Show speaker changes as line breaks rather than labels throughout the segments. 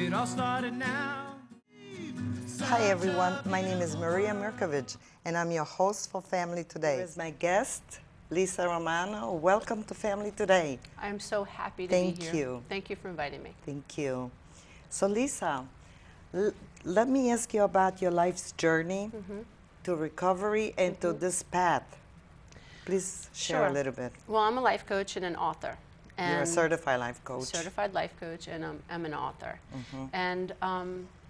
It all started now.
Hi everyone, my name is Maria Mirkovich and I'm your host for Family Today. Here is my guest, Lisa Romano. Welcome to Family Today.
I'm so happy to be here.
Thank you.
Thank you for inviting me.
Thank you. So Lisa, let me ask you about your life's journey to recovery and to this path. Please share a little bit.
Well, I'm a life coach and an author. And
You're a certified life coach.
Certified life coach, and I'm an author. And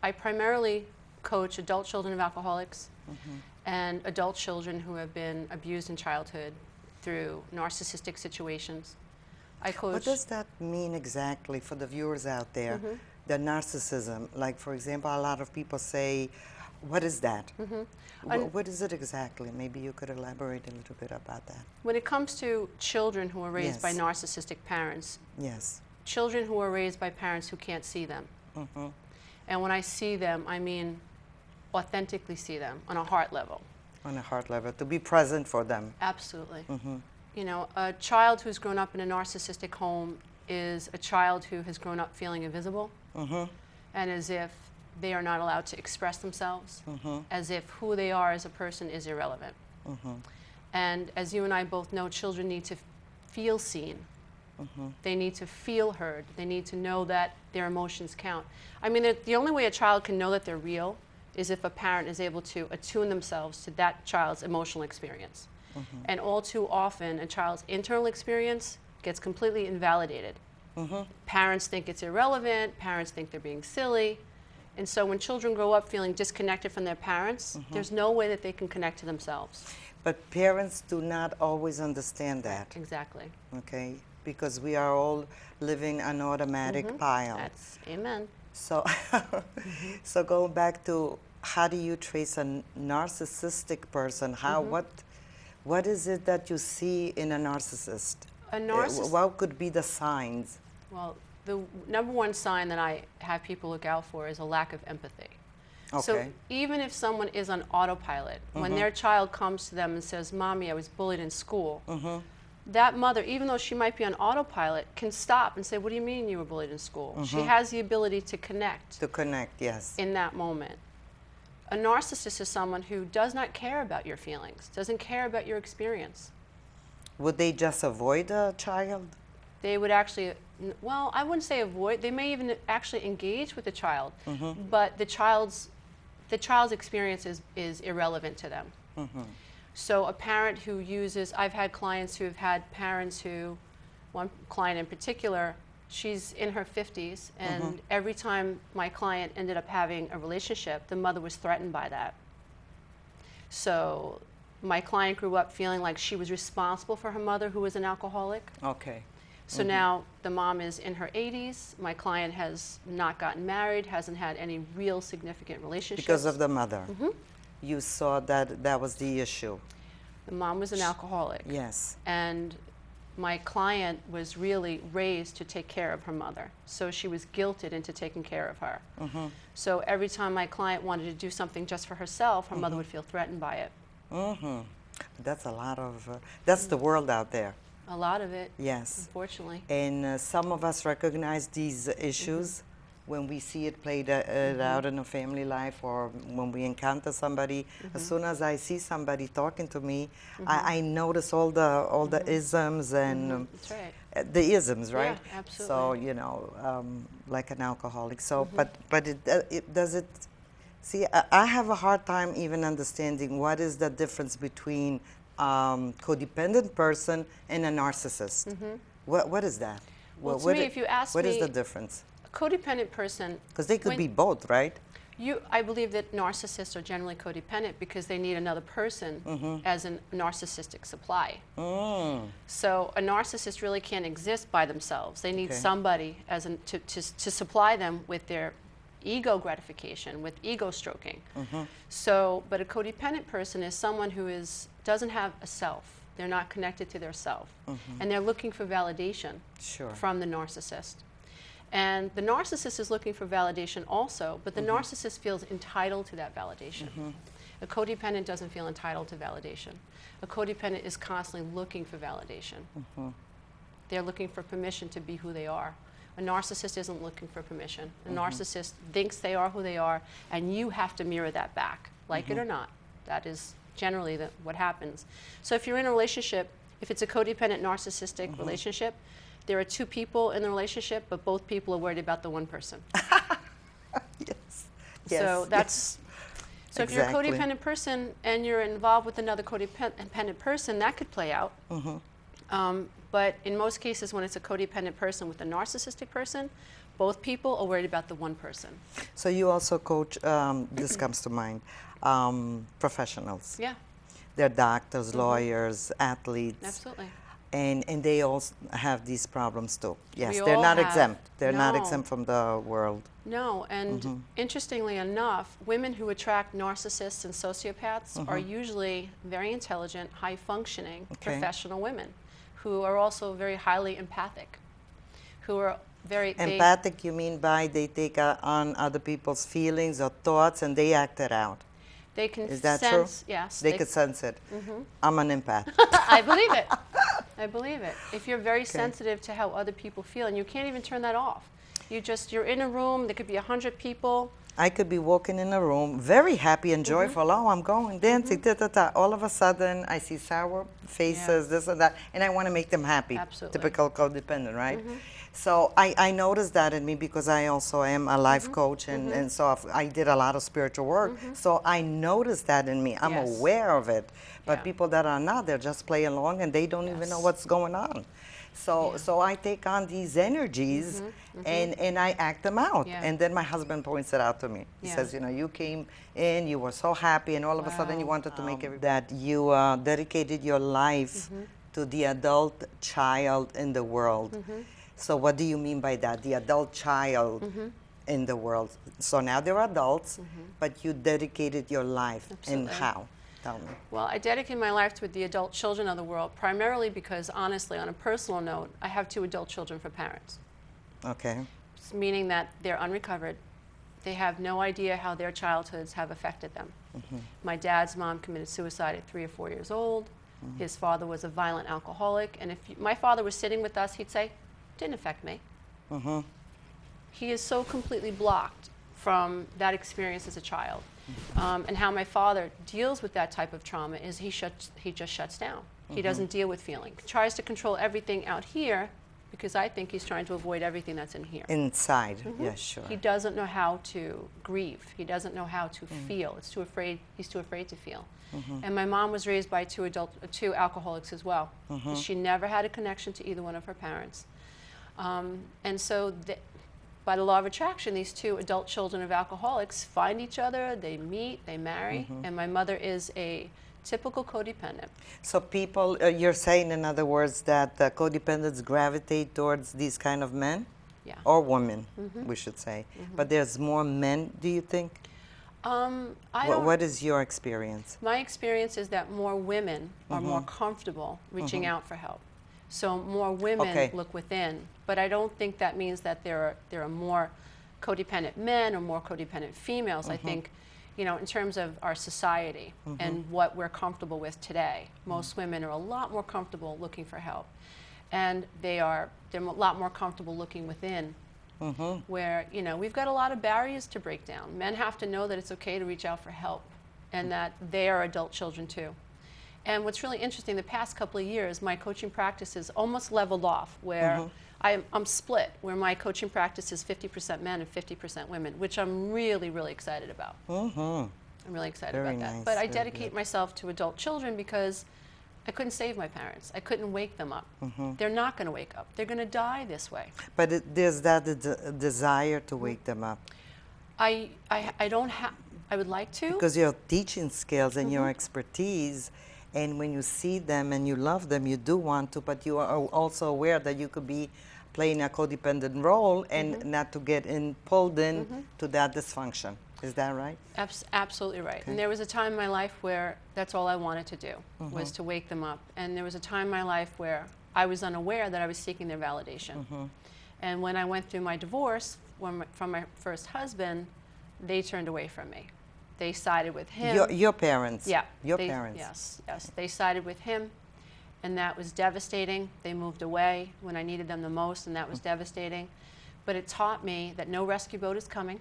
I primarily coach adult children of alcoholics and adult children who have been abused in childhood through narcissistic situations. I coach.
What does that mean exactly for the viewers out there? The narcissism, like for example, a lot of people say, what is that? What is it exactly? Maybe you could elaborate a little bit about that.
When it comes to children who are raised by narcissistic parents, children who are raised by parents who can't see them. And when I see them, I mean authentically see them on a heart level.
On a heart level, to be present for them.
Absolutely. You know, a child who's grown up in a narcissistic home is a child who has grown up feeling invisible and as if they are not allowed to express themselves, as if who they are as a person is irrelevant. And as you and I both know, children need to feel seen. They need to feel heard. They need to know that their emotions count. I mean, the only way a child can know that they're real is if a parent is able to attune themselves to that child's emotional experience. And all too often, a child's internal experience gets completely invalidated. Parents think it's irrelevant. Parents think they're being silly. And so when children grow up feeling disconnected from their parents, there's no way that they can connect to themselves.
But parents do not always understand that.
Exactly.
Okay, because we are all living an automatic pile.
That's amen.
So, so going back to how do you trace a narcissistic person? How what is it that you see in a narcissist?
A narcissist.
What could be the signs?
Well, the number one sign that I have people look out for is a lack of empathy.
Okay.
So even if someone is on autopilot, when their child comes to them and says, "Mommy, I was bullied in school," that mother, even though she might be on autopilot, can stop and say, "What do you mean you were bullied in school?" She has the ability to connect.
To connect, yes.
In that moment. A narcissist is someone who does not care about your feelings, doesn't care about your experience.
Would they just avoid a child?
They would actually, well, I wouldn't say avoid. They may even actually engage with the child, but the child's experience is irrelevant to them. So a parent who uses, I've had clients who have had parents who, one client in particular, she's in her 50s, and every time my client ended up having a relationship, the mother was threatened by that. So my client grew up feeling like she was responsible for her mother, who was an alcoholic.
Okay.
So now the mom is in her 80s. My client has not gotten married, hasn't had any real significant relationships.
Because of the mother. You saw that that was the issue.
The mom was an alcoholic.
Yes.
And my client was really raised to take care of her mother. So she was guilted into taking care of her. So every time my client wanted to do something just for herself, her mother would feel threatened by it.
That's a lot of, that's the world out there.
A lot of it.
Yes.
Unfortunately.
And some of us recognize these issues when we see it played out in a family life, or when we encounter somebody. As soon as I see somebody talking to me, I notice all the isms and
That's right.
the isms, right?
Yeah, absolutely.
So you know, like an alcoholic. So, but it does it. See, I have a hard time even understanding what is the difference between codependent person and a narcissist. What is that?
Well, to me, if you ask me,
what is the difference?
A codependent person,
because they could be both, right?
I believe that narcissists are generally codependent because they need another person as a narcissistic supply. So a narcissist really can't exist by themselves. They need somebody to supply them with their ego gratification, with ego stroking. So, but a codependent person is someone who doesn't have a self. They're not connected to their self. And they're looking for validation from the narcissist. And the narcissist is looking for validation also, but the narcissist feels entitled to that validation. A codependent doesn't feel entitled to validation. A codependent is constantly looking for validation. They're looking for permission to be who they are. A narcissist isn't looking for permission. A narcissist thinks they are who they are, and you have to mirror that back, like it or not. That is generally what happens. So if you're in a relationship, if it's a codependent narcissistic relationship, there are two people in the relationship, but both people are worried about the one person.
Yes.
So that's so if you're a
Exactly.
codependent person and you're involved with another codependent person, that could play out. But in most cases, when it's a codependent person with a narcissistic person, both people are worried about the one person.
So you also coach, this comes to mind, professionals.
Yeah,
They're doctors, lawyers, athletes.
absolutely.
And they all have these problems too. Yes,
We
they're
all
not
have.
exempt. They're not
No.
exempt from the world.
No, and interestingly enough, women who attract narcissists and sociopaths are usually very intelligent, high-functioning,
Okay.
professional women who are also very highly empathic, who are very
Empathic, you mean by they take on other people's feelings or thoughts and they act it out.
They can
Is that
sense,
true?
yes.
They could sense it. I'm an empath.
I believe it. I believe it. If you're very sensitive to how other people feel, and you can't even turn that off. You're in a room, there could be 100 people.
I could be walking in a room, very happy and joyful. Oh, I'm going dancing, ta-ta-ta. All of a sudden, I see sour faces, this and that, and I want to make them happy.
Absolutely.
Typical codependent, right? So I noticed that in me because I also am a life coach, and so I did a lot of spiritual work. So I noticed that in me. I'm
Yes.
aware of it. But
Yeah.
people that are not, they're just playing along and they don't even know
Yes.
what's going on. So I take on these energies and I act them out.
Yeah.
And then my husband points it out to me. He
Yeah.
says, you know, you came in, you were so happy, and all of a sudden you
Wow.
wanted to make that you dedicated your life to the adult child in the world. So what do you mean by that? The adult child in the world. So now they're adults, but you dedicated your life. And
Absolutely.
how? Tell me.
Well, I dedicate my life to the adult children of the world, primarily because, honestly, on a personal note, I have 2 adult children for parents,
Okay.
meaning that they're unrecovered. They have no idea how their childhoods have affected them. My dad's mom committed suicide at 3 or 4 years old. His father was a violent alcoholic, and if my father was sitting with us, he'd say, "Didn't affect me." He is so completely blocked from that experience as a child. And how my father deals with that type of trauma is he just shuts down. He doesn't deal with feeling. Tries to control everything out here because I think he's trying to avoid everything that's in here.
Inside. Yeah, sure.
He doesn't know how to grieve. He doesn't know how to feel. He's too afraid to feel. And my mom was raised by 2 alcoholics as well. She never had a connection to either one of her parents. And so by the law of attraction, these 2 adult children of alcoholics find each other, they meet, they marry, and my mother is a typical codependent.
So people, you're saying, in other words, that codependents gravitate towards these kind of men?
Yeah.
Or women, we should say. But there's more men, do you think? What is your experience?
My experience is that more women are more comfortable reaching out for help. So more women look within. But I don't think that means that there are more codependent men or more codependent females. I think, you know, in terms of our society and what we're comfortable with today, most women are a lot more comfortable looking for help. And they're a lot more comfortable looking within. Where, you know, we've got a lot of barriers to break down. Men have to know that it's okay to reach out for help and that they are adult children too. And what's really interesting, the past couple of years, my coaching practice is almost leveled off, where I'm split, where my coaching practice is 50% men and 50% women, which I'm really, really excited about. I'm really excited
Very
about that.
nice,
But I
very
dedicate
good.
myself to adult children because I couldn't save my parents. I couldn't wake them up. They're not going to wake up. They're going to die this way.
But there's that desire to wake them up.
I don't have, I would like to.
Because your teaching skills and your expertise, and when you see them and you love them, you do want to, but you are also aware that you could be playing a codependent role and not to get pulled in to that dysfunction. Is that right?
Absolutely right.
Okay.
And there was a time in my life where that's all I wanted to do, was to wake them up. And there was a time in my life where I was unaware that I was seeking their validation. And when I went through my divorce from my first husband, they turned away from me. They sided with him.
Your parents?
Yeah.
Your parents?
Yes. They sided with him. and that was devastating. They moved away when I needed them the most, and that was devastating. But it taught me that no rescue boat is coming.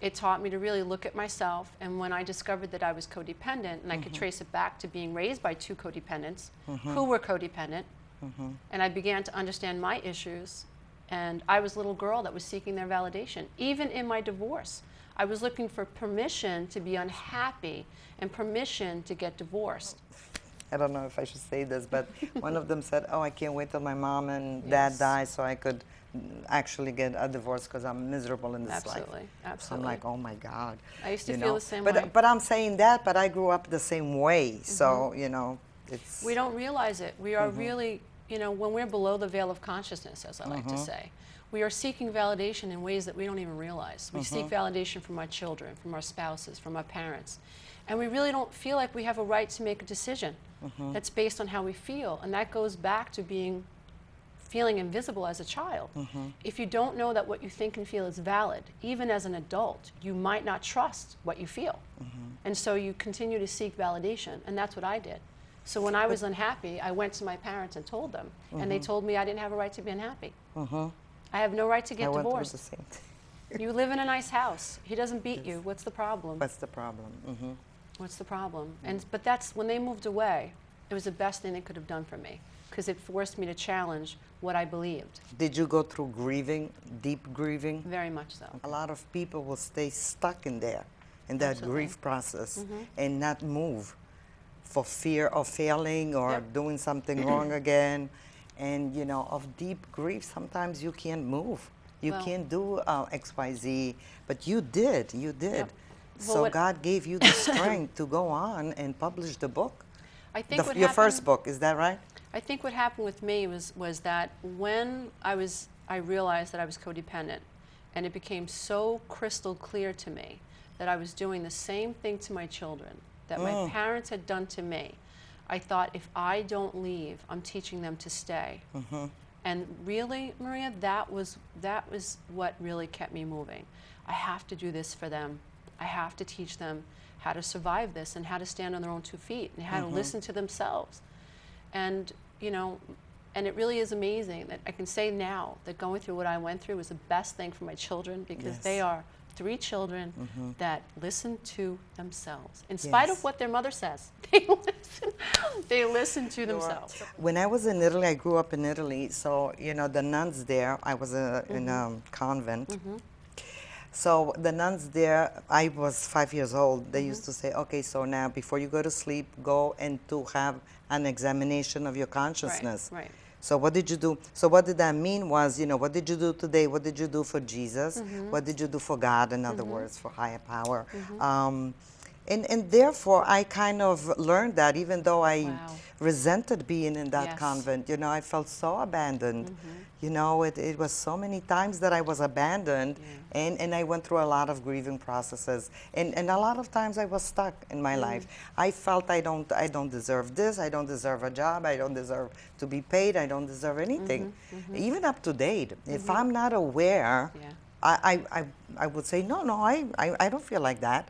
It taught me to really look at myself, and when I discovered that I was codependent, and I could trace it back to being raised by two codependents who were codependent, and I began to understand my issues, and I was a little girl that was seeking their validation. Even in my divorce, I was looking for permission to be unhappy and permission to get divorced.
I don't know if I should say this, but one of them said, oh, I can't wait till my mom and dad die so I could actually get a divorce because I'm miserable in this life.
Absolutely.
So I'm like, oh my God.
I used to feel the same way.
But I'm saying that, but I grew up the same way. So, you know, it's...
We don't realize it. We are really, you know, when we're below the veil of consciousness, as I like to say, we are seeking validation in ways that we don't even realize. We seek validation from our children, from our spouses, from our parents. And we really don't feel like we have a right to make a decision that's based on how we feel. And that goes back to feeling invisible as a child. If you don't know that what you think and feel is valid, even as an adult, you might not trust what you feel. And so you continue to seek validation, and that's what I did. So when I was unhappy, I went to my parents and told them, and they told me I didn't have a right to be unhappy. I have no right to get divorced.
Went through the same thing.
You live in a nice house. He doesn't beat you. What's the problem?
What's the problem?
What's the problem? But that's when they moved away, it was the best thing they could have done for me, because it forced me to challenge what I believed.
Did you go through grieving, deep grieving?
Very much so.
A lot of people will stay stuck in there, in that grief process, and not move for fear of failing or doing something wrong again. And, you know, of deep grief, sometimes you can't move. You can't do X, Y, Z, but you did. Well,
so
God gave you the strength to go on and publish the book.
I think
your first book, is that right?
I think what happened with me was that when I realized that I was codependent, and it became so crystal clear to me that I was doing the same thing to my children that my parents had done to me. I thought, if I don't leave, I'm teaching them to stay. And really, Maria, that was what really kept me moving. I have to do this for them. I have to teach them how to survive this and how to stand on their own 2 feet and how to listen to themselves. And, you know, and it really is amazing that I can say now that going through what I went through was the best thing for my children, because they are 3 children that listen to themselves. In spite of what their mother says, they listen to themselves.
When I was in Italy, I grew up in Italy, so, you know, the nuns there, I was in a convent. So the nuns there, I was 5 years old, they used to say, okay, so now before you go to sleep, go and to have an examination of your consciousness.
Right.
So what did you do? So what did that mean was, you know, what did you do today? What did you do for Jesus? What did you do for God, in other words, for higher power? And therefore, I kind of learned that, even though I resented being in that convent. You know, I felt so abandoned. You know, it was so many times that I was abandoned, and I went through a lot of grieving processes. And a lot of times I was stuck in my life. I felt I don't deserve this, I don't deserve a job, I don't deserve to be paid, I don't deserve anything. Even up to date. If I'm not aware, I would say, no, I don't feel like that.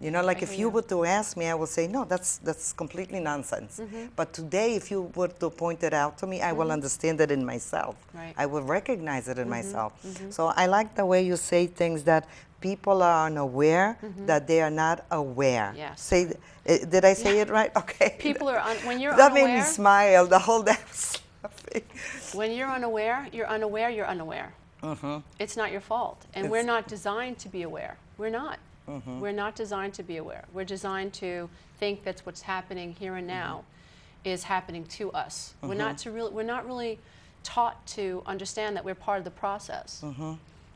You know, like if you were to ask me, I would say, no, that's completely nonsense. But today, if you were to point it out to me, I will understand it in myself. I will recognize it in myself. So I like the way you say things, that people are unaware, that they are not aware. Say, did I say it right? Okay.
People are, when you're
that
unaware.
That made me smile the whole day. I was laughing.
When you're unaware, you're unaware, you're unaware. It's not your fault. And we're not designed to be aware. We're not. We're not designed to be aware. We're designed to think that's what's happening here and now is happening to us. We're not really taught to understand that we're part of the process.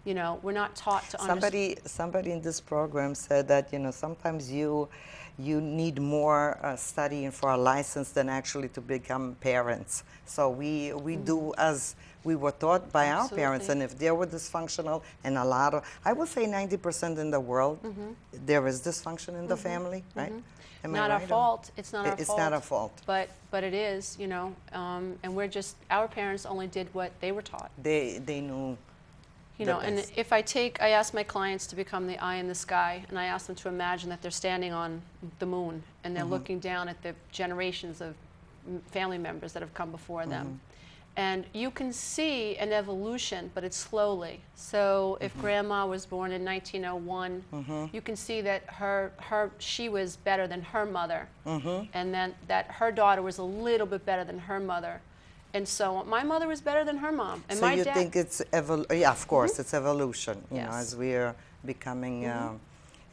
You know, we're not taught to understand.
Somebody in this program said that, you know, sometimes you need more studying for a license than actually to become parents. So we do as we were taught by our parents, and if they were dysfunctional, and a lot of, I would say 90% in the world, there is dysfunction in the family, right? Am
not
I
our
right?
fault. It's not our fault.
It's not our fault.
But it is, you know, and we're just, our parents only did what they were taught.
They knew.
You know, and if I ask my clients to become the eye in the sky, and I ask them to imagine that they're standing on the moon, and they're looking down at the generations of family members that have come before them. And you can see an evolution, but it's slowly. So if Grandma was born in 1901, you can see that she was better than her mother, and then that her daughter was a little bit better than her mother. And so my mother was better than her mom. And
so
my
you
dad,
think it's yeah, of course, it's evolution, you know,
Yes.
as we're becoming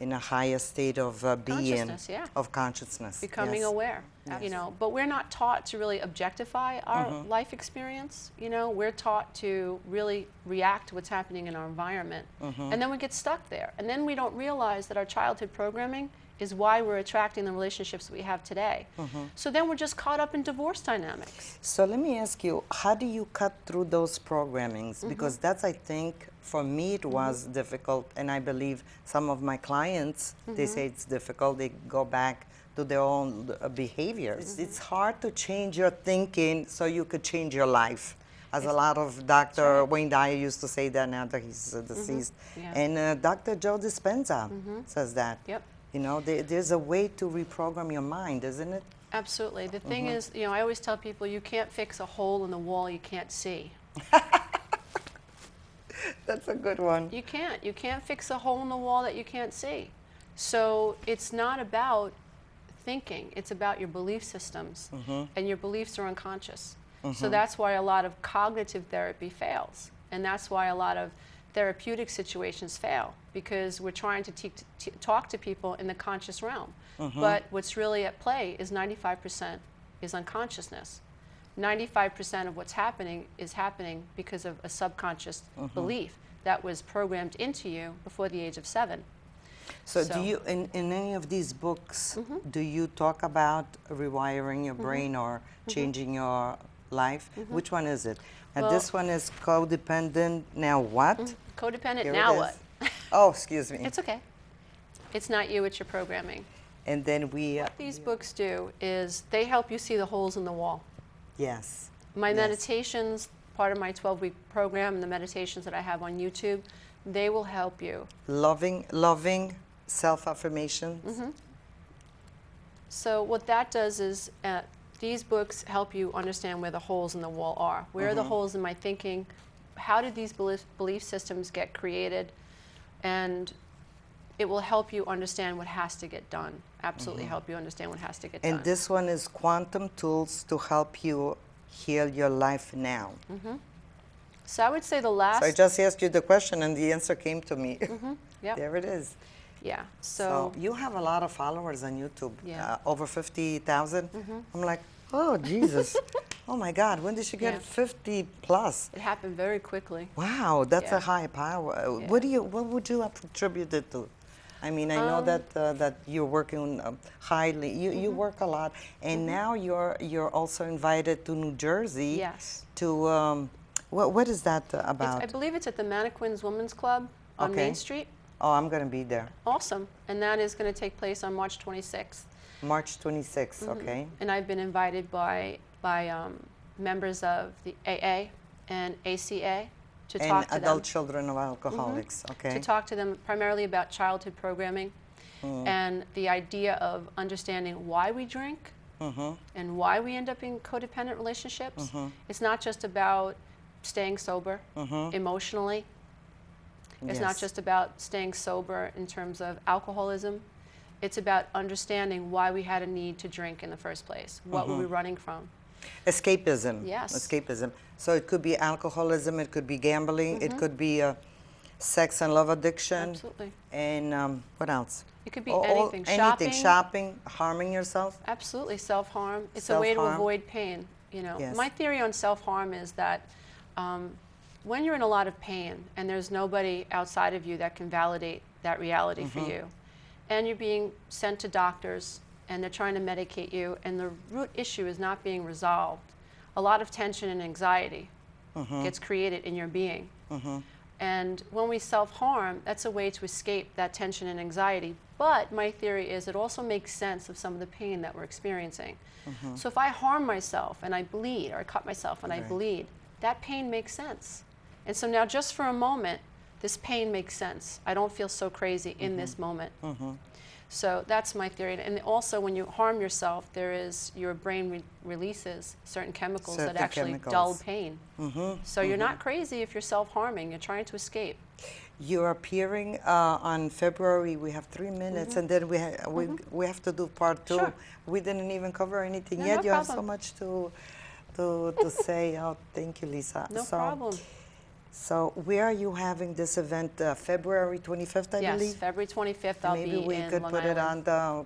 in a higher state of being,
Consciousness, yeah.
of consciousness.
becoming
yes.
aware,
Yes.
you know, but we're not taught to really objectify our life experience, you know, we're taught to really react to what's happening in our environment, and then we get stuck there, and then we don't realize that our childhood programming is why we're attracting the relationships that we have today. So then we're just caught up in divorce dynamics.
So let me ask you, how do you cut through those programmings? Because that's, I think, for me it was difficult, and I believe some of my clients, they say it's difficult, they go back to their own behaviors. It's hard to change your thinking so you could change your life. As a lot of Dr. Wayne Dyer used to say that, now that he's deceased.
Yeah.
And Dr. Joe Dispenza says that.
Yep.
You know, there's a way to reprogram your mind, isn't it?
Absolutely. The thing is, you know, I always tell people you can't fix a hole in the wall you can't see.
That's a good one.
You can't. You can't fix a hole in the wall that you can't see. So it's not about thinking. It's about your belief systems. And your beliefs are unconscious. So that's why a lot of cognitive therapy fails. And that's why a lot of therapeutic situations fail, because we're trying to talk to people in the conscious realm. But what's really at play is 95% is unconsciousness. 95% of what's happening is happening because of a subconscious belief that was programmed into you before the age of 7.
So do you, in any of these books, do you talk about rewiring your brain or changing your life? Which one is it? And
Well,
this one is codependent, now what?
Codependent,
Here
now
it
what?
is. Oh, excuse me.
It's okay. It's not you, it's your programming.
And then we,
What these books do is they help you see the holes in the wall.
yes.
My
Yes.
meditations, part of my 12-week program, and the meditations that I have on YouTube, they will help you.
Loving self-affirmations.
So what that does is these books help you understand where the holes in the wall are. Where are the holes in my thinking? How did these belief systems get created? And it will help you understand what has to get done. Absolutely help you understand what has to get done.
And this one is quantum tools to help you heal your life now.
So I would say the last...
So I just asked you the question and the answer came to me.
Yep.
There it is.
Yeah.
So you have a lot of followers on YouTube,
Yeah.
Over 50,000. I'm like, oh, Jesus. Oh, my God, when did she get
Yeah.
50 plus?
It happened very quickly.
Wow, that's
Yeah.
a high power.
Yeah.
What would you attribute it to? I mean, I know that you're working highly. You work a lot, and now you're also invited to New Jersey.
Yes.
To what is that about?
I believe it's at the Mannequins Women's Club on
Okay.
Main Street.
Oh, I'm going to be there.
Awesome. And that is going to take place on March 26th.
March 26th. Okay.
And I've been invited by members of the AA and ACA to
And
talk to
adult
them.
children of alcoholics. Okay.
To talk to them primarily about childhood programming and the idea of understanding why we drink and why we end up in codependent relationships. It's not just about staying sober emotionally. It's not
Yes.
just about staying sober in terms of alcoholism. It's about understanding why we had a need to drink in the first place. What were we running from?
Escapism.
Yes.
Escapism. So it could be alcoholism, it could be gambling, it could be sex and love addiction.
Absolutely.
And what else?
It could be anything. Shopping.
Shopping, harming yourself.
Absolutely, self-harm. It's a way to
Self-harm.
avoid pain. You know,
Yes.
my theory on self-harm is that when you're in a lot of pain and there's nobody outside of you that can validate that reality for you, and you're being sent to doctors and they're trying to medicate you, and the root issue is not being resolved, a lot of tension and anxiety gets created in your being. And when we self-harm, that's a way to escape that tension and anxiety. But my theory is it also makes sense of some of the pain that we're experiencing. So if I harm myself and I bleed, or I cut myself and I bleed, that pain makes sense. And so now just for a moment, this pain makes sense. I don't feel so crazy in this moment. So that's my theory. And also, when you harm yourself, your brain releases certain chemicals that actually dull pain. So you're not crazy if you're self-harming. You're trying to escape.
You're appearing on February. We have 3 minutes, and then we have to do part 2.
Sure.
We didn't even cover anything
No,
yet.
no
You
problem.
have so much to say. Oh, thank you, Lisa.
No problem.
So where are you having this event? February 25th, I believe?
Yes, February 25th, I'll be in
Maybe we could
Long
put it
Island.
on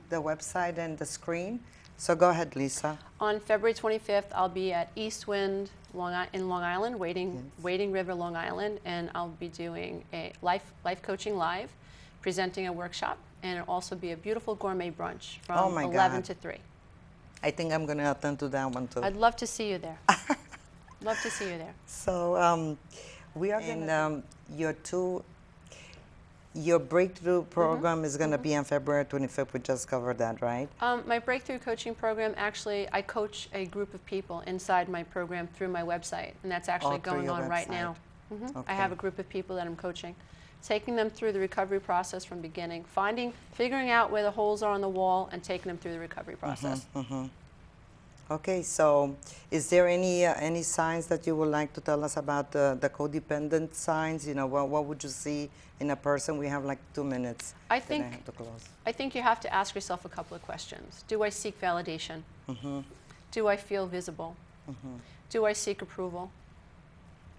the website and the screen. So go ahead, Lisa.
On February 25th, I'll be at East Wind in Long Island, Wading River, Long Island, and I'll be doing a life coaching live, presenting a workshop, and it'll also be a beautiful gourmet brunch from 11 to 3.
I think I'm going to attend to that one too.
I'd love to see you there. Love to see you there.
So we are going to, your breakthrough program is going to be on February 25th. We just covered that, right?
My breakthrough coaching program, actually, I coach a group of people inside my program through my website, and that's actually going on right now. Okay. I have a group of people that I'm coaching, taking them through the recovery process from beginning, figuring out where the holes are on the wall, and taking them through the recovery process.
Okay, so is there any signs that you would like to tell us about the codependent signs? You know, what would you see in a person? We have like 2 minutes.
I
then I have to close.
I think you have to ask yourself a couple of questions. Do I seek validation? Do I feel visible? Do I seek approval?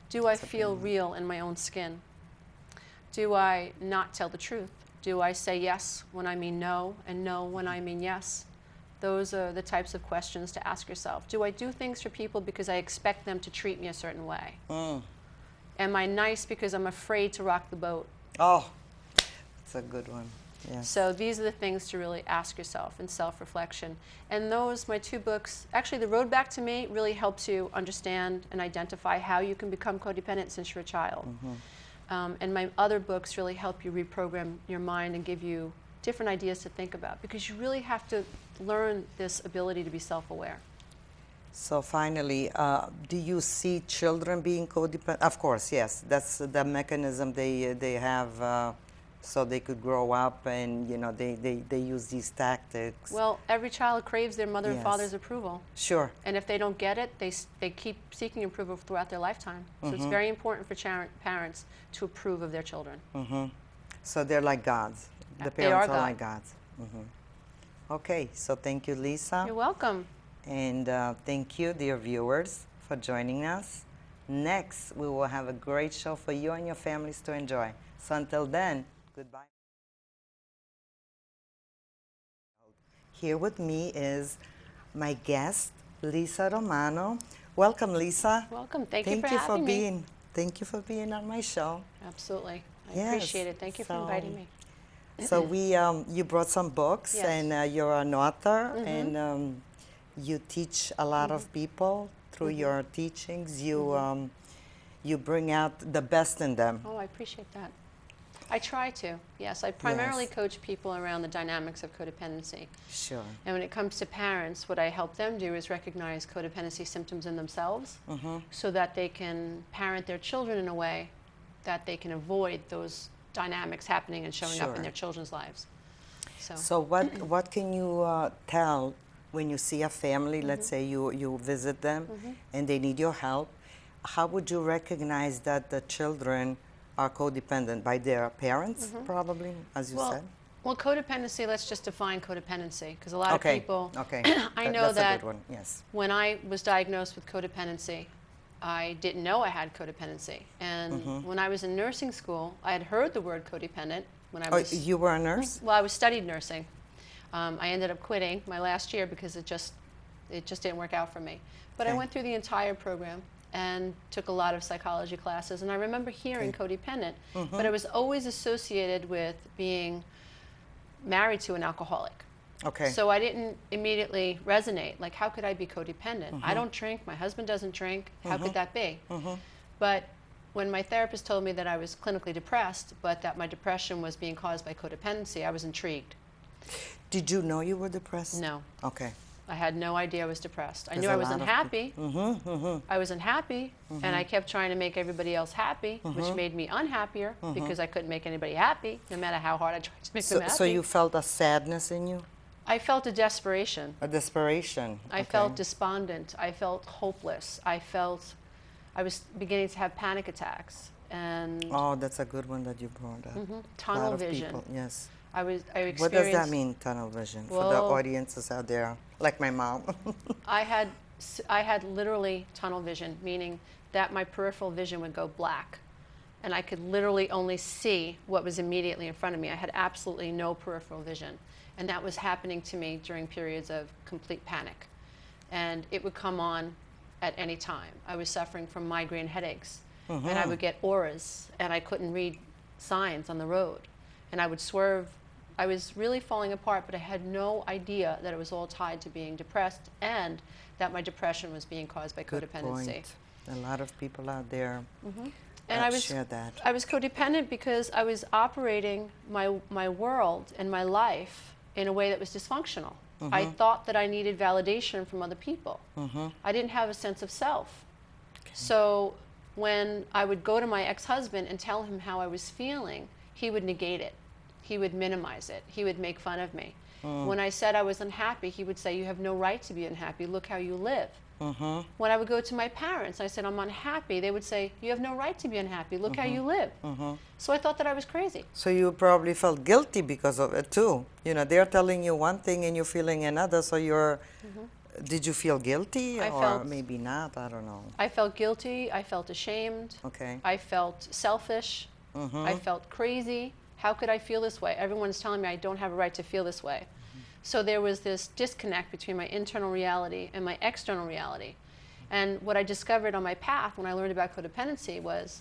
Do I feel real in my own skin? Do I not tell the truth? Do I say yes when I mean no, and no when I mean yes? Those are the types of questions to ask yourself. Do I do things for people because I expect them to treat me a certain way? Am I nice because I'm afraid to rock the boat?
Oh, that's a good one. Yes.
So these are the things to really ask yourself in self-reflection. And my 2 books, actually the Road Back to Me really helps you understand and identify how you can become codependent since you're a child. And my other books really help you reprogram your mind and give you different ideas to think about, because you really have to learn this ability to be self-aware.
So finally, do you see children being codependent? Of course, yes. That's the mechanism they have, so they could grow up, and you know they use these tactics.
Well, every child craves their mother and father's approval.
Sure.
And if they don't get it, they keep seeking approval throughout their lifetime. So it's very important for parents to approve of their children.
So they're like gods. The parents are like gods. Okay, so thank you, Lisa.
You're welcome.
And thank you, dear viewers, for joining us. Next, we will have a great show for you and your families to enjoy. So until then, goodbye. Here with me is my guest, Lisa Romano. Welcome, Lisa.
Welcome. Thank you for having me.
Thank you for being on my show.
Absolutely. I appreciate it. Thank you for inviting me.
So you brought some books, and you're an author, and you teach a lot of people through your teachings. You bring out the best in them.
Oh, I appreciate that. I try to. Yes, I primarily coach people around the dynamics of codependency.
Sure.
And when it comes to parents, what I help them do is recognize codependency symptoms in themselves, so that they can parent their children in a way that they can avoid those dynamics happening and showing up in their children's lives.
So what can you tell when you see a family, let's say you visit them and they need your help? How would you recognize that the children are codependent? By their parents, probably, as you said?
Well, codependency, let's just define codependency, because a lot of people, I know
that's
that
a good one. Yes.
When I was diagnosed with codependency, I didn't know I had codependency. And when I was in nursing school, I had heard the word codependent when I was...
You were a nurse?
Well, I was studied nursing. I ended up quitting my last year because it just didn't work out for me. But I went through the entire program and took a lot of psychology classes. And I remember hearing codependent, but it was always associated with being married to an alcoholic.
Okay.
So I didn't immediately resonate. Like, how could I be codependent? I don't drink. My husband doesn't drink. How could that be? But when my therapist told me that I was clinically depressed, but that my depression was being caused by codependency, I was intrigued.
Did you know you were depressed?
No.
Okay.
I had no idea I was depressed. I
There's
knew
a
I was
lot of
unhappy. I was unhappy, and I kept trying to make everybody else happy, which made me unhappier because I couldn't make anybody happy, no matter how hard I tried to make them happy.
So you felt a sadness in you?
I felt a desperation.
A desperation.
I felt despondent. I felt hopeless. I was beginning to have panic attacks. And
oh, that's a good one that you brought up.
Tunnel vision.
People, yes.
I experienced.
What does that mean, tunnel vision, for the audiences out there, like my mom?
I had literally tunnel vision, meaning that my peripheral vision would go black, and I could literally only see what was immediately in front of me. I had absolutely no peripheral vision, and that was happening to me during periods of complete panic, and it would come on at any time. I was suffering from migraine headaches, and I would get auras, and I couldn't read signs on the road, and I would swerve. I was really falling apart, but I had no idea that it was all tied to being depressed and that my depression was being caused by codependency.
Point. A lot of people out there
and
share that.
I was codependent because I was operating my world and my life in a way that was dysfunctional. I thought that I needed validation from other people. I didn't have a sense of self. Okay. So when I would go to my ex-husband and tell him how I was feeling, he would negate it. He would minimize it. He would make fun of me. When I said I was unhappy, he would say, you have no right to be unhappy. Look how you live. When I would go to my parents, I said, I'm unhappy. They would say, you have no right to be unhappy. Look how you live. So I thought that I was crazy.
So you probably felt guilty because of it too. You know, they're telling you one thing and you're feeling another. So you're, did you feel guilty or maybe not? I don't know.
I felt guilty. I felt ashamed.
Okay.
I felt selfish. I felt crazy. How could I feel this way? Everyone's telling me I don't have a right to feel this way. So there was this disconnect between my internal reality and my external reality. And what I discovered on my path when I learned about codependency was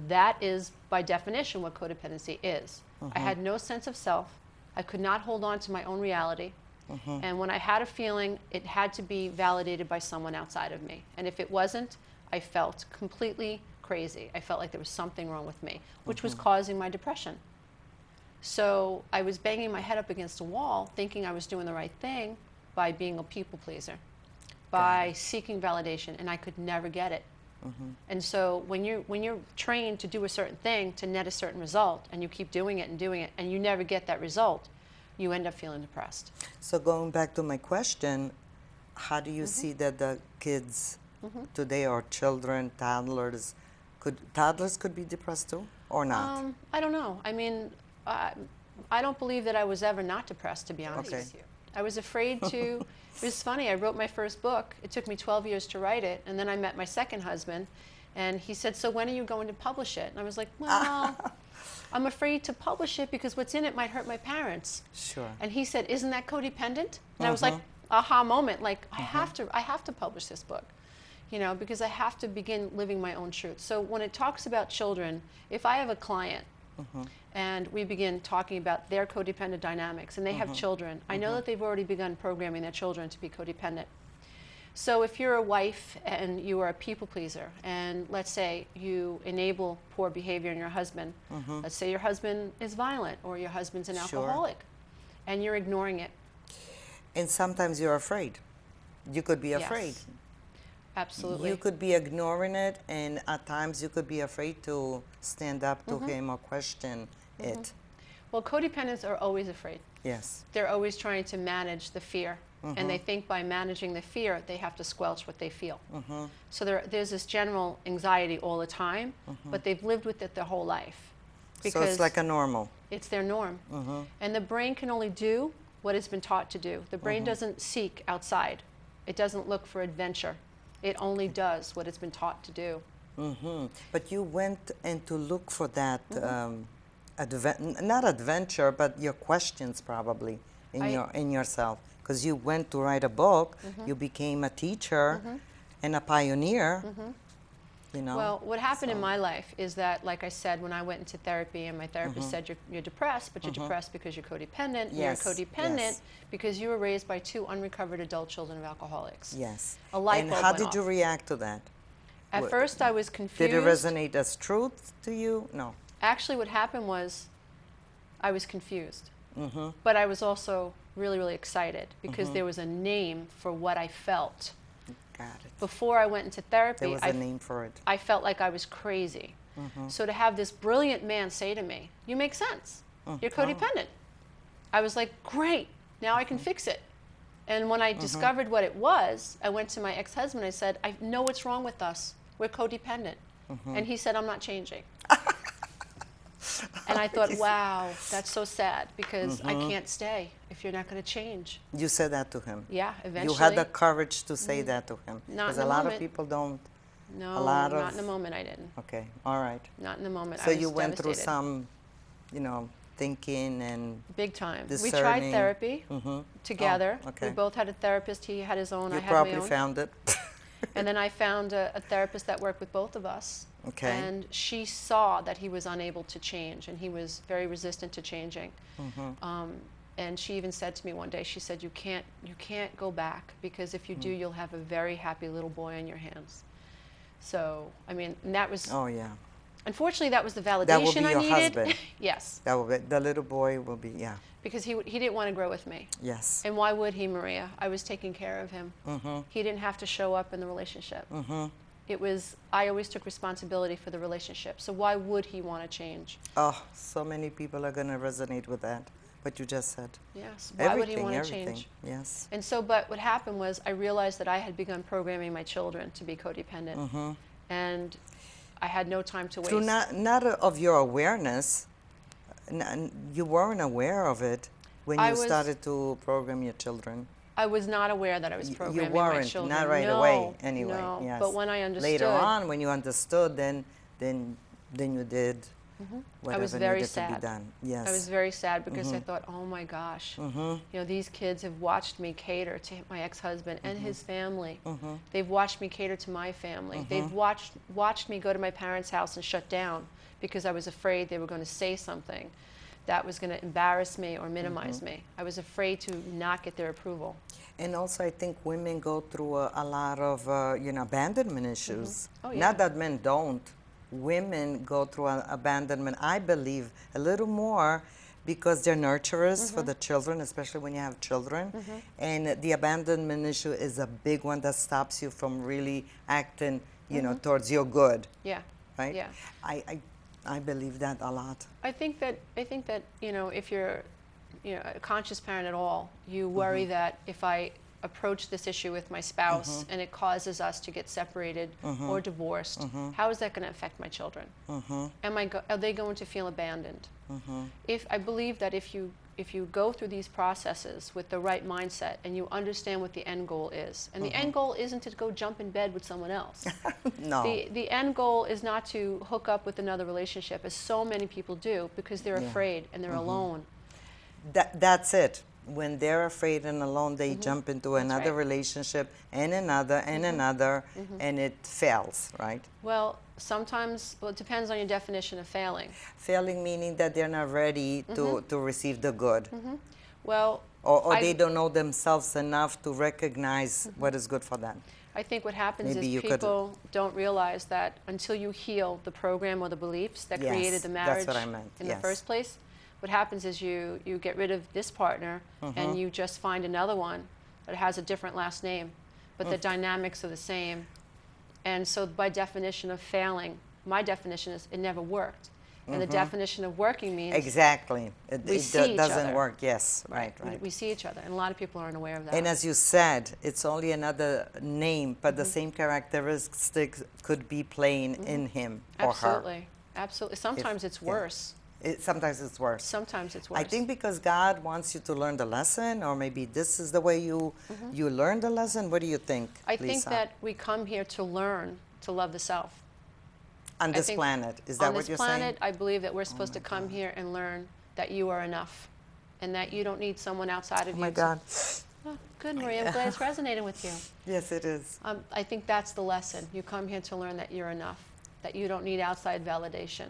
that is, by definition, what codependency is. I had no sense of self. I could not hold on to my own reality. And when I had a feeling, it had to be validated by someone outside of me. And if it wasn't, I felt completely crazy. I felt like there was something wrong with me, which was causing my depression. So I was banging my head up against a wall, thinking I was doing the right thing by being a people pleaser, by seeking validation, and I could never get it. And so when you're trained to do a certain thing to net a certain result, and you keep doing it, and you never get that result, you end up feeling depressed.
So going back to my question, how do you see that the kids today, or children, toddlers could be depressed too, or not?
I don't know. I mean, I don't believe that I was ever not depressed, to be honest with you. I was afraid to. It was funny. I wrote my first book. It took me 12 years to write it, and then I met my second husband, and he said, "So when are you going to publish it?" And I was like, "Well, I'm afraid to publish it because what's in it might hurt my parents."
Sure.
And he said, "Isn't that codependent?" And I was like, aha moment, like I have to publish this book, you know, because I have to begin living my own truth. So when it talks about children, if I have a client and we begin talking about their codependent dynamics, and they have children, I know that they've already begun programming their children to be codependent. So if you're a wife and you are a people pleaser, and let's say you enable poor behavior in your husband, let's say your husband is violent or your husband's an alcoholic, and you're ignoring it.
And sometimes you're afraid. You could be afraid.
Yes. Absolutely.
You could be ignoring it, and at times you could be afraid to stand up to him or question it.
Well, codependents are always afraid.
Yes.
They're always trying to manage the fear, and they think by managing the fear, they have to squelch what they feel. So there's this general anxiety all the time, but they've lived with it their whole life.
So it's like a normal.
It's their norm. And the brain can only do what it's been taught to do. The brain doesn't seek outside. It doesn't look for adventure. It only does what it's been taught to do.
But you went in to look for that, not adventure, but your questions probably in yourself. Because you went to write a book, you became a teacher and a pioneer. You know?
Well, what happened in my life is that, like I said, when I went into therapy and my therapist said, you're depressed, but you're depressed because you're codependent.
Yes.
You're codependent because you were raised by 2 unrecovered adult children of alcoholics.
Yes.
A light
and
bulb
how
went
did you
off.
react to that?
At first, I was confused.
Did it resonate as truth to you? No.
Actually, what happened was I was confused. But I was also really, really excited because there was a name for what I felt.
Got it.
Before I went into therapy,
There was a name for it.
I felt like I was crazy. So to have this brilliant man say to me, "You make sense. You're codependent." I was like, great, now I can fix it. And when I discovered what it was, I went to my ex-husband. I said, "I know what's wrong with us. We're codependent." And he said, "I'm not changing." And I thought, wow, that's so sad because I can't stay if you're not going to change.
You said that to him?
Yeah, eventually.
You had the courage to say that to him?
Not
Because
in
a
the
lot
moment.
of people don't.
No,
A lot
not
of-
in the moment I didn't.
Okay, all right.
Not in the moment.
So
I was
you went through
devastated.
some, you know, thinking and
Big time. We
discerning.
tried therapy together.
Oh, okay.
We both had a therapist. He had his own,
you
I had
probably
my own.
found it.
And then I found a therapist that worked with both of us.
Okay.
And she saw that he was unable to change, and he was very resistant to changing. And she even said to me one day, she said, you can't go back, because if you do, you'll have a very happy little boy on your hands. So, I mean, and that was,
Oh, yeah.
unfortunately, that was the validation
That will be
I
your
needed.
husband.
Yes,
That will be, the little boy will be, yeah.
because he didn't want to grow with me.
Yes.
And why would he, Maria? I was taking care of him. He didn't have to show up in the relationship. It was, I always took responsibility for the relationship. So why would he want to change?
Oh, so many people are going to resonate with that, what you just said.
Yes. Why would he
Everything,
want to
everything.
change?
Yes.
And so, but what happened was I realized that I had begun programming my children to be codependent. And I had no time to waste.
Through not of your awareness, you weren't aware of it when
I
you
was-
started to program your children.
I was not aware that I was
You
programming
weren't,
my children.
not right
No,
away, anyway.
No.
Yes.
But when I understood,
Later on, when you understood, then you did whatever
I was very
needed to
sad.
be done. Yes.
I was very sad because I thought, oh my gosh, you know, these kids have watched me cater to my ex-husband and his family. They've watched me cater to my family. They've watched me go to my parents' house and shut down because I was afraid they were going to say something that was going to embarrass me or minimize me. I was afraid to not get their approval.
And also, I think women go through a lot of, abandonment issues.
Oh, yeah.
Not that men don't. Women go through abandonment, I believe, a little more because they're nurturers for the children, especially when you have children. And the abandonment issue is a big one that stops you from really acting, you know, towards your good.
Yeah.
Right?
Yeah.
I believe that a lot.
I think that you know, if you're a conscious parent at all, you worry that if I approach this issue with my spouse and it causes us to get separated or divorced, how is that going to affect my children? Are they going to feel abandoned? If I believe that if you go through these processes with the right mindset and you understand what the end goal is, and the end goal isn't to go jump in bed with someone else.
No.
The end goal is not to hook up with another relationship, as so many people do, because they're afraid and they're alone.
That's it. When they're afraid and alone, they jump into another
right.
relationship and another and another, and it fails, right?
Well, sometimes, it depends on your definition of failing.
Failing meaning that they're not ready to receive the good.
Well,
Or they don't know themselves enough to recognize what is good for them.
I think what happens
Maybe you
is
could-
people don't realize that until you heal the program or the beliefs that
Yes,
created the
that's
marriage
what I meant,
in
yes.
the first place, what happens is you get rid of this partner and you just find another one that has a different last name, but the dynamics are the same. And so by definition of failing, my definition is it never worked. And the definition of working means
Exactly.
We see each
doesn't
other.
work. Yes, right.
we see each other. And a lot of people aren't aware of that.
And as you said, it's only another name, but the same characteristics could be playing in him or her.
Absolutely. Absolutely. Sometimes it's worse.
Sometimes it's worse.
Sometimes it's worse.
I think because God wants you to learn the lesson, or maybe this is the way you learn the lesson. What do you think,
I think
Lisa?
that we come here to learn to love the self.
On this
think
planet, is that what you're
On this
saying?
planet, I believe that we're supposed to come here and learn that you are enough and that you don't need someone outside of
Oh
you.
my God.
Oh, good, Maria. I'm glad it's resonating with you.
Yes, it is.
I think that's the lesson. You come here to learn that you're enough, that you don't need outside validation.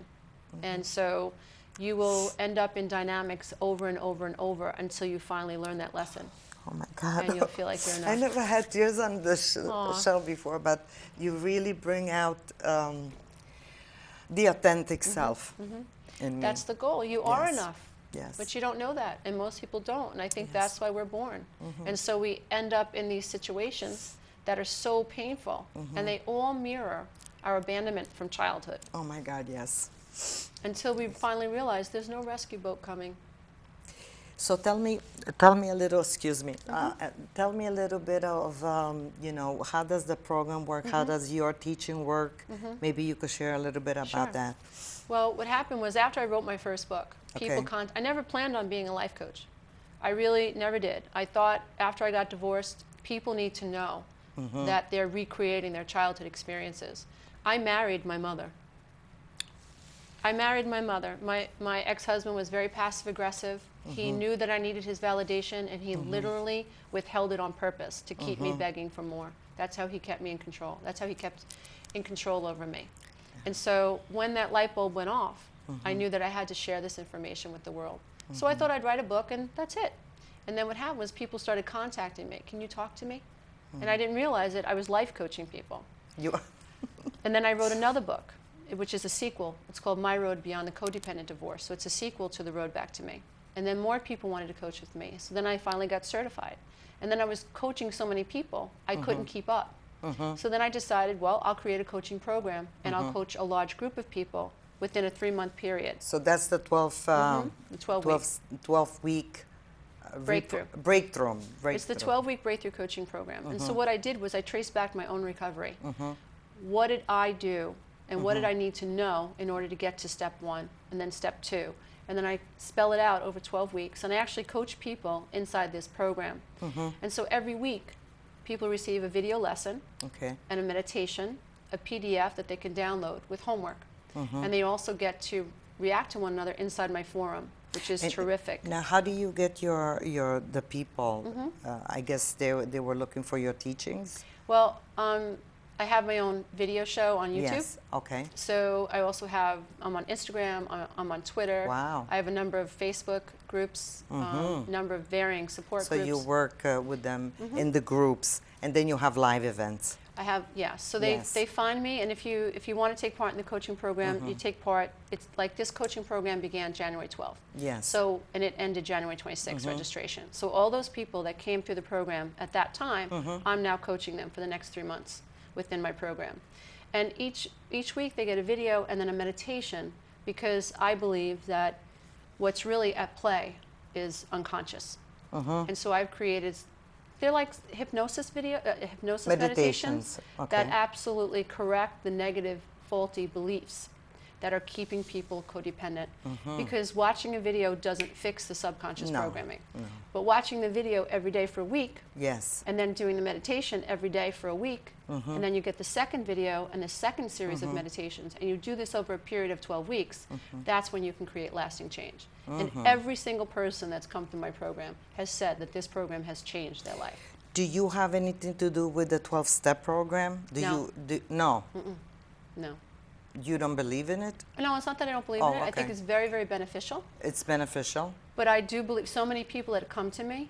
And so you will end up in dynamics over and over and over until you finally learn that lesson.
Oh my God.
And you'll feel like you're enough.
I never had tears on this
Aw.
show before, but you really bring out the authentic self in me.
That's the goal. You are
Yes.
enough.
Yes.
But you don't know that, and most people don't, and I think that's why we're born. And so we end up in these situations that are so painful, and they all mirror our abandonment from childhood.
Oh my God, yes.
Until we finally realize there's no rescue boat coming.
So tell me a little, excuse me, tell me a little bit of, you know, how does the program work? How does your teaching work? Maybe you could share a little bit about that.
Well, what happened was after I wrote my first book, people I never planned on being a life coach. I really never did. I thought after I got divorced, people need to know that they're recreating their childhood experiences. I married my mother. My ex-husband was very passive-aggressive. He knew that I needed his validation, and he literally withheld it on purpose to keep me begging for more. That's how he kept me in control. That's how he kept in control over me. And so when that light bulb went off, I knew that I had to share this information with the world. So I thought I'd write a book, and that's it. And then what happened was people started contacting me. Can you talk to me? And I didn't realize it. I was life coaching people. And then I wrote another book, which is a sequel. It's called My Road Beyond the Codependent Divorce. So it's a sequel to The Road Back to Me. And then more people wanted to coach with me. So then I finally got certified. And then I was coaching so many people, I couldn't keep up. So then I decided, well, I'll create a coaching program, and I'll coach a large group of people within a 3-month period.
So that's the 12-week breakthrough.
It's the 12-week breakthrough coaching program. And so what I did was I traced back my own recovery. What did I do, and what did I need to know in order to get to step 1 and then step 2? And then I spell it out over 12 weeks. And I actually coach people inside this program. And so every week, people receive a video lesson and a meditation, a PDF that they can download with homework. And they also get to react to one another inside my forum, which is terrific.
Now, how do you get the people? I guess they were looking for your teachings?
Well, I have my own video show on YouTube.
Yes, okay.
So I also have, I'm on Instagram, I'm on Twitter.
Wow.
I have a number of Facebook groups, number of varying support groups.
So you work with them in the groups, and then you have live events.
I have, yeah. So they find me, and if you want to take part in the coaching program, you take part. It's like this coaching program began January 12th.
Yes.
So, and it ended January 26th registration. So all those people that came through the program at that time, I'm now coaching them for the next 3 months within my program. And each week they get a video and then a meditation, because I believe that what's really at play is unconscious. And so I've created, they're like hypnosis meditations that absolutely correct the negative, faulty beliefs that are keeping people codependent. Because watching a video doesn't fix the subconscious programming. But watching the video every day for a week, and then doing the meditation every day for a week, and then you get the second video and the second series of meditations, and you do this over a period of 12 weeks, that's when you can create lasting change. And every single person that's come through my program has said that this program has changed their life.
Do you have anything to do with the 12-step program?
No.
No.
No.
You don't believe in it?
No, it's not that I don't believe in it. I think it's very, very beneficial.
It's beneficial?
But I do believe so many people that have come to me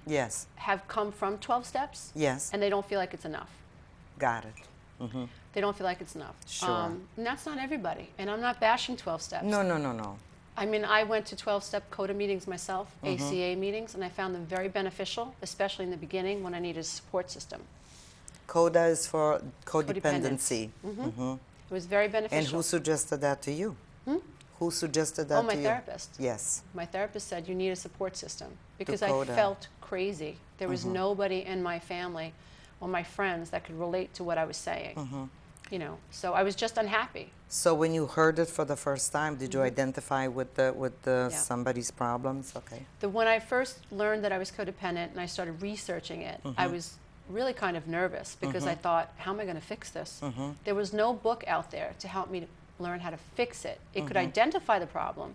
have come from 12 steps, and they don't feel like it's enough.
Got it.
They don't feel like it's enough.
Sure.
And that's not everybody. And I'm not bashing 12 steps.
No.
I mean, I went to 12-step CODA meetings myself, ACA meetings, and I found them very beneficial, especially in the beginning when I needed a support system.
CODA is for codependency.
It was very beneficial.
And who suggested that to you? Who suggested that to you?
Oh, my therapist.
Yes.
My therapist said, you need a support system. Because I felt crazy. There was nobody in my family or my friends that could relate to what I was saying. You know, so I was just unhappy.
So when you heard it for the first time, did you identify with somebody's problems? Okay.
When I first learned that I was codependent and I started researching it, I was really kind of nervous because I thought, how am I going to fix this? There was no book out there to help me to learn how to fix it. It could identify the problem,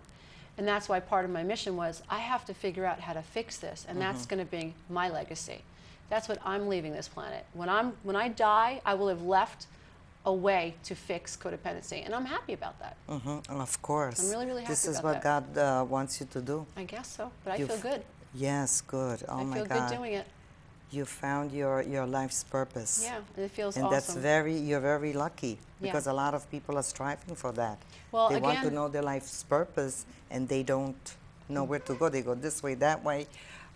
and that's why part of my mission was I have to figure out how to fix this, and that's going to be my legacy. That's what I'm leaving this planet. When I die, I will have left a way to fix codependency, and I'm happy about that.
Of course.
I'm really, really happy
This is
about
what
that.
God wants you to do.
I guess so, but I feel good.
Yes, good. Oh my God.
I feel good doing it.
You found your life's purpose.
Yeah, and it feels
and
awesome.
And you're very lucky, because a lot of people are striving for that.
Well,
they want to know their life's purpose, and they don't know where to go. They go this way, that way,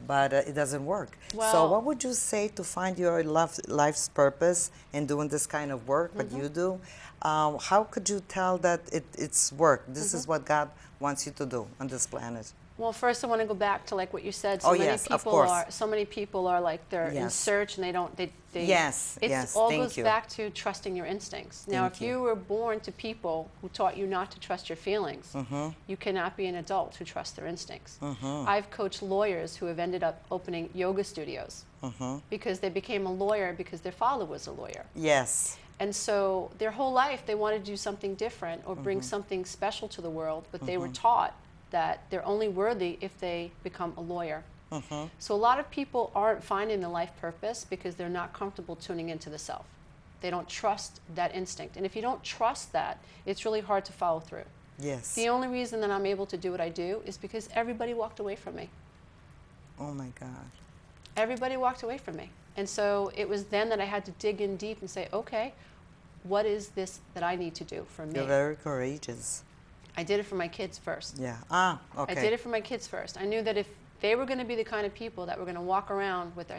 but it doesn't work.
Well,
so what would you say to find your life's purpose in doing this kind of work, what you do? How could you tell that it's work? This is what God wants you to do on this planet.
Well, first I want to go back to like what you said.
So
many people are like they're in search and they
Yes,
it all goes back to trusting your instincts. Now, if you were born to people who taught you not to trust your feelings, you cannot be an adult who trusts their instincts. I've coached lawyers who have ended up opening yoga studios because they became a lawyer because their father was a lawyer.
Yes.
And so their whole life they wanted to do something different or bring something special to the world, but they were taught that they're only worthy if they become a lawyer. So a lot of people aren't finding the life purpose because they're not comfortable tuning into the self. They don't trust that instinct. And if you don't trust that, it's really hard to follow through.
Yes.
The only reason that I'm able to do what I do is because everybody walked away from me.
Oh my God.
Everybody walked away from me. And so it was then that I had to dig in deep and say, okay, what is this that I need to do for me?
You're very courageous.
I did it for my kids first.
Yeah. Okay.
I did it for my kids first. I knew that if they were going to be the kind of people that were going to walk around with their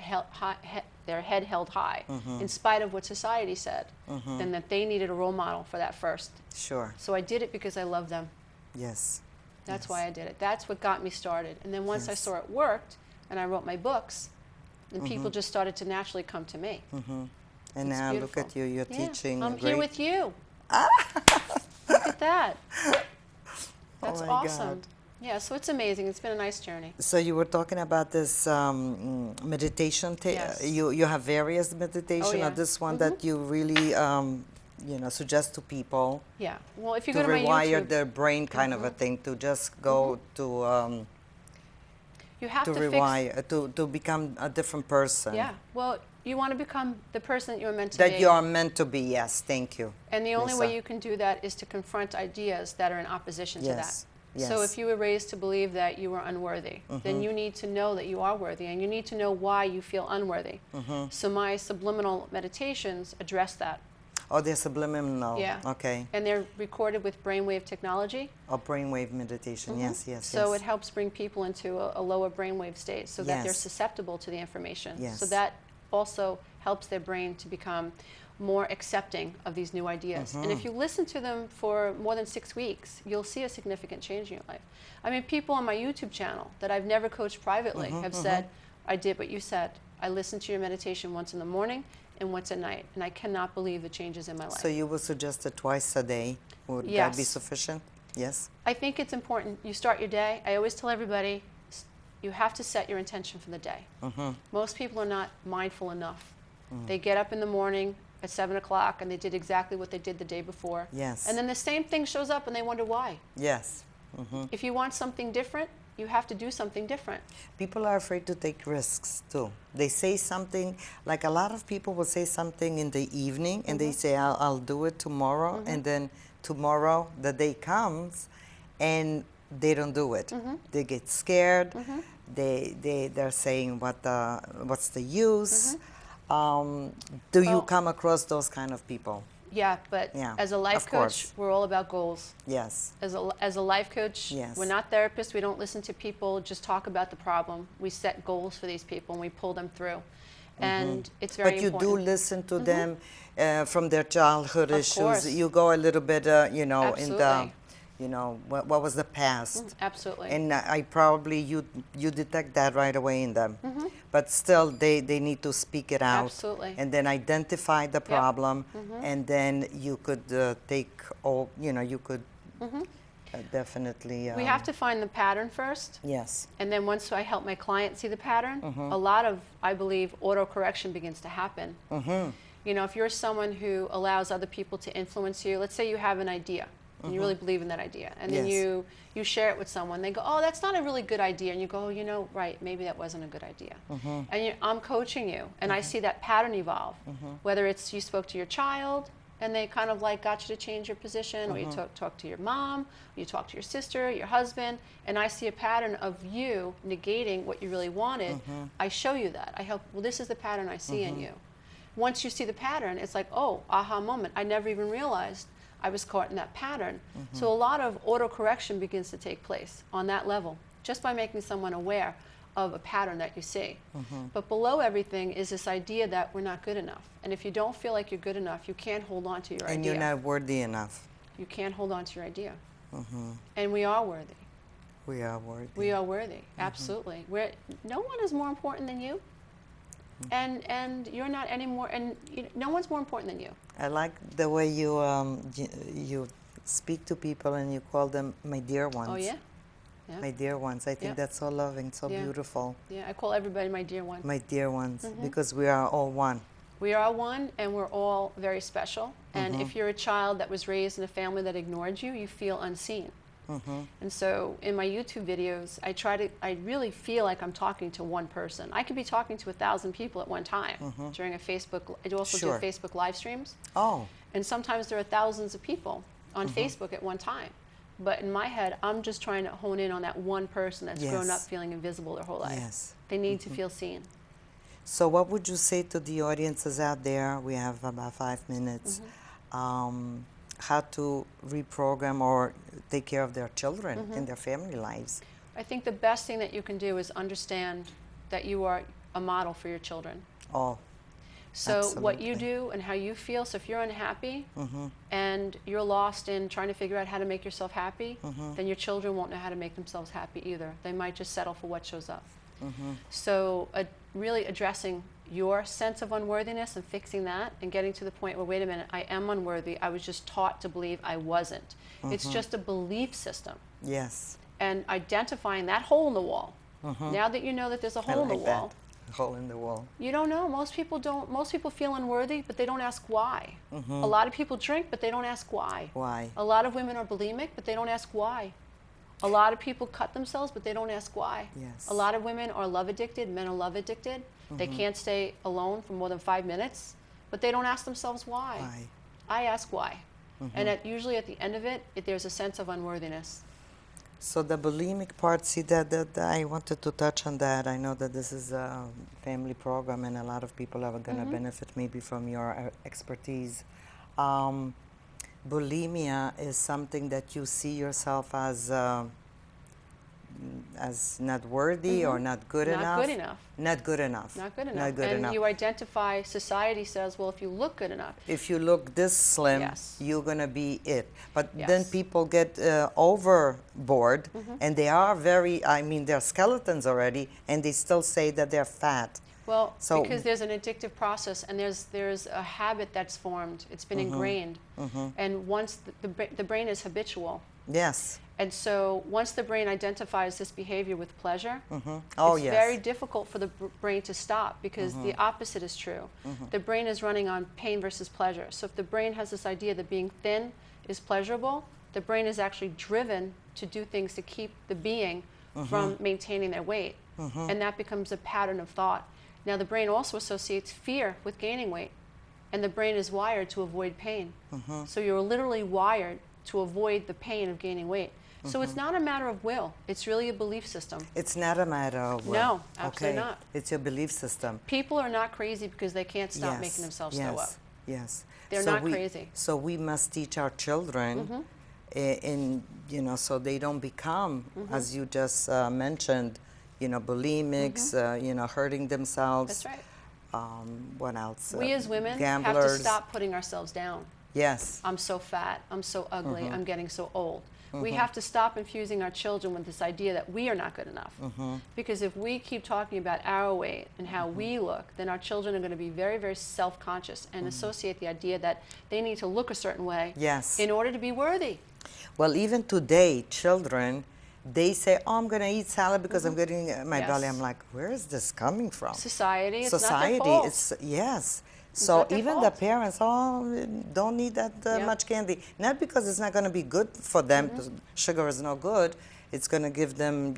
head held high, in spite of what society said, then that they needed a role model for that first.
Sure.
So I did it because I love them.
Yes.
That's why I did it. That's what got me started. And then once I saw it worked, and I wrote my books, then people just started to naturally come to me.
And
It's
now
beautiful.
look at you. You're teaching.
I'm here with you. Look at that. That's awesome.
God.
Yeah, so it's amazing. It's been a nice journey.
So you were talking about this meditation.
Yes.
You have various meditation, or this one that you really suggest to people.
Yeah. Well, if you
to
go to my
rewire
YouTube,
their brain, kind of a thing, to just go to
you have
to rewire, to become a different person.
Yeah. Well, you want to become the person that you're meant to be.
That you are meant to be. Yes. Thank you.
And the only way you can do that is to confront ideas that are in opposition to that.
Yes.
So if you were raised to believe that you were unworthy, then you need to know that you are worthy, and you need to know why you feel unworthy. So my subliminal meditations address that.
Oh, they're subliminal.
Yeah.
Okay.
And they're recorded with brainwave technology.
Oh, brainwave meditation. Yes.
So it helps bring people into a lower brainwave state so that they're susceptible to the information.
Yes.
So that also helps their brain to become more accepting of these new ideas. And if you listen to them for more than 6 weeks, you'll see a significant change in your life. I mean, people on my YouTube channel that I've never coached privately have said, I did what you said. I listened to your meditation once in the morning and once at night, and I cannot believe the changes in my life.
So you would suggest it twice a day? Would that be sufficient? Yes.
I think it's important. You start your day. I always tell everybody, you have to set your intention for the day. Most people are not mindful enough. They get up in the morning at 7 o'clock and they did exactly what they did the day before.
Yes.
And then the same thing shows up and they wonder why.
Yes.
If you want something different, you have to do something different.
People are afraid to take risks too. They say something, like a lot of people will say something in the evening and they say, I'll do it tomorrow. And then tomorrow, the day comes and they don't do it. They get scared. They're saying, what's the use? Do you come across those kind of people?
Yeah, but as a life coach, we're all about goals.
Yes.
As a life coach, we're not therapists. We don't listen to people just talk about the problem. We set goals for these people and we pull them through. And it's very important.
But you do listen to them from their childhood issues.
Course.
You go a little bit, in
Absolutely.
the, what was the past.
Absolutely.
And I probably, you detect that right away in them. But still, they need to speak it out.
Absolutely.
And then identify the problem. And then you could take all, you could definitely.
We have to find the pattern first.
Yes.
And then once I help my client see the pattern, a lot of, I believe, autocorrection begins to happen. If you're someone who allows other people to influence you, let's say you have an idea. And you really believe in that idea. And then you share it with someone. They go, oh, that's not a really good idea. And you go, right, maybe that wasn't a good idea. And I'm coaching you. And I see that pattern evolve. Whether it's you spoke to your child and they kind of like got you to change your position, or you talk to your mom, or you talk to your sister, your husband, and I see a pattern of you negating what you really wanted. I show you that. I help, well, this is the pattern I see in you. Once you see the pattern, it's like, oh, aha moment. I never even realized I was caught in that pattern. So a lot of autocorrection begins to take place on that level, just by making someone aware of a pattern that you see. But below everything is this idea that we're not good enough. And if you don't feel like you're good enough, you can't hold on to your idea.
And you're not worthy enough.
You can't hold on to your idea. And we are worthy.
We are worthy.
We are worthy, absolutely. No one is more important than you. And you're not any more, and no one's more important than you.
I like the way you speak to people and you call them my dear ones.
Oh, yeah? Yeah.
My dear ones. I think that's so loving, so beautiful.
Yeah, I call everybody my dear one.
My dear ones, because we are all one.
We are one, and we're all very special. And if you're a child that was raised in a family that ignored you, you feel unseen. And so in my YouTube videos, I really feel like I'm talking to one person. I could be talking to 1,000 people at one time during a Facebook. I also do Facebook live streams.
Oh.
And sometimes there are thousands of people on Facebook at one time. But in my head, I'm just trying to hone in on that one person that's grown up feeling invisible their whole life.
Yes.
They need to feel seen.
So what would you say to the audiences out there? We have about 5 minutes. How to reprogram or take care of their children in their family lives?
I think the best thing that you can do is understand that you are a model for your children.
Oh,
so
absolutely.
what you do and how you feel, so if you're unhappy and you're lost in trying to figure out how to make yourself happy, then your children won't know how to make themselves happy either. They might just settle for what shows up. So really addressing your sense of unworthiness and fixing that and getting to the point where, wait a minute, I am unworthy. I was just taught to believe I wasn't. It's just a belief system.
Yes.
And identifying that hole in the wall. Now that you know that there's a hole in the wall.
Hole in the wall.
You don't know. Most people don't. Most people feel unworthy, but they don't ask why. A lot of people drink, but they don't ask why.
Why?
A lot of women are bulimic, but they don't ask why. A lot of people cut themselves, but they don't ask why.
Yes.
A lot of women are love addicted, men are love addicted. They can't stay alone for more than 5 minutes, but they don't ask themselves why.
Why?
I ask why. And usually at the end of it, there's a sense of unworthiness.
So the bulimic part, see that I wanted to touch on that. I know that this is a family program and a lot of people are going to benefit maybe from your expertise. Bulimia is something that you see yourself as not worthy or not good enough.
Not good enough.
Not good enough.
Not good enough.
Not good
and
enough.
you identify, society says, well, if you look good enough.
If you look this slim, you're going to be it. But then people get overboard and they are they're skeletons already and they still say that they're fat.
Well, because there's an addictive process and there's a habit that's formed. It's been ingrained. And once the brain is habitual.
Yes.
And so once the brain identifies this behavior with pleasure,
it's
very difficult for the brain to stop because the opposite is true. The brain is running on pain versus pleasure. So if the brain has this idea that being thin is pleasurable, the brain is actually driven to do things to keep the being from maintaining their weight. And that becomes a pattern of thought. Now the brain also associates fear with gaining weight. And the brain is wired to avoid pain. So you're literally wired to avoid the pain of gaining weight. So it's not a matter of will. It's really a belief system.
It's not a matter of will.
No, absolutely not.
It's your belief system.
People are not crazy because they can't stop making themselves throw up.
Yes.
They're not crazy.
So we must teach our children so they don't become, as you just mentioned, bulimics, hurting themselves.
That's right.
What else?
We as women
gamblers.
have to stop putting ourselves down.
Yes.
I'm so fat. I'm so ugly. I'm getting so old. We have to stop infusing our children with this idea that we are not good enough. Because if we keep talking about our weight and how we look, then our children are going to be very, very self-conscious and associate the idea that they need to look a certain way in order to be worthy.
Well, even today, children, they say, oh, I'm going to eat salad because I'm getting my belly. I'm like, where is this coming from?
Society, it's not their fault.
Yes. So even the parents, don't need that much candy. Not because it's not going to be good for them, sugar is no good. It's going to give them,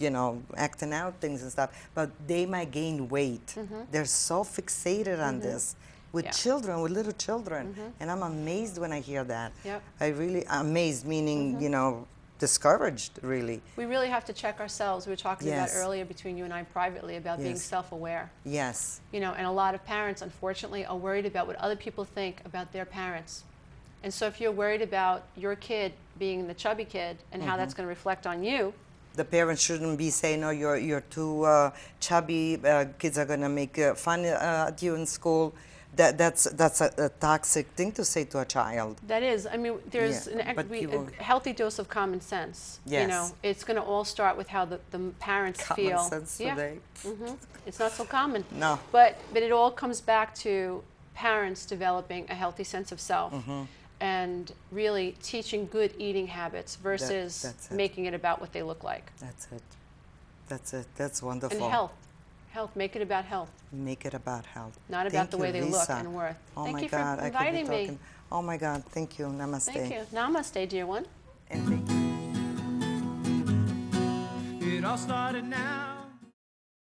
acting out things and stuff. But they might gain weight. They're so fixated on this. With children, with little children. And I'm amazed when I hear that. I really, amazed, meaning, discouraged, really.
We really have to check ourselves. We were talking about earlier between you and I privately about being self-aware.
Yes.
And a lot of parents, unfortunately, are worried about what other people think about their parents. And so if you're worried about your kid being the chubby kid and how that's going to reflect on you,
The parents shouldn't be saying, "No, you're too chubby. Kids are gonna make fun at you in school." That's a toxic thing to say to a child.
That is. I mean, there's
Yeah,
a healthy dose of common sense.
Yes.
You know, it's going to all start with how the parents feel.
Common sense today.
It's not so common.
No.
But it all comes back to parents developing a healthy sense of self and really teaching good eating habits versus
that's it.
making it about what they look like.
That's it. That's it. That's wonderful.
And health. Health. Make it about health.
Make it about health.
Not about
Thank
the
you,
way they
Lisa.
look and worth.
Oh
Thank
my
you
God,
for
I could be
inviting me.
talking. Oh my God, thank you. Namaste.
Thank you. Namaste, dear one.
And thank you.
It all started now.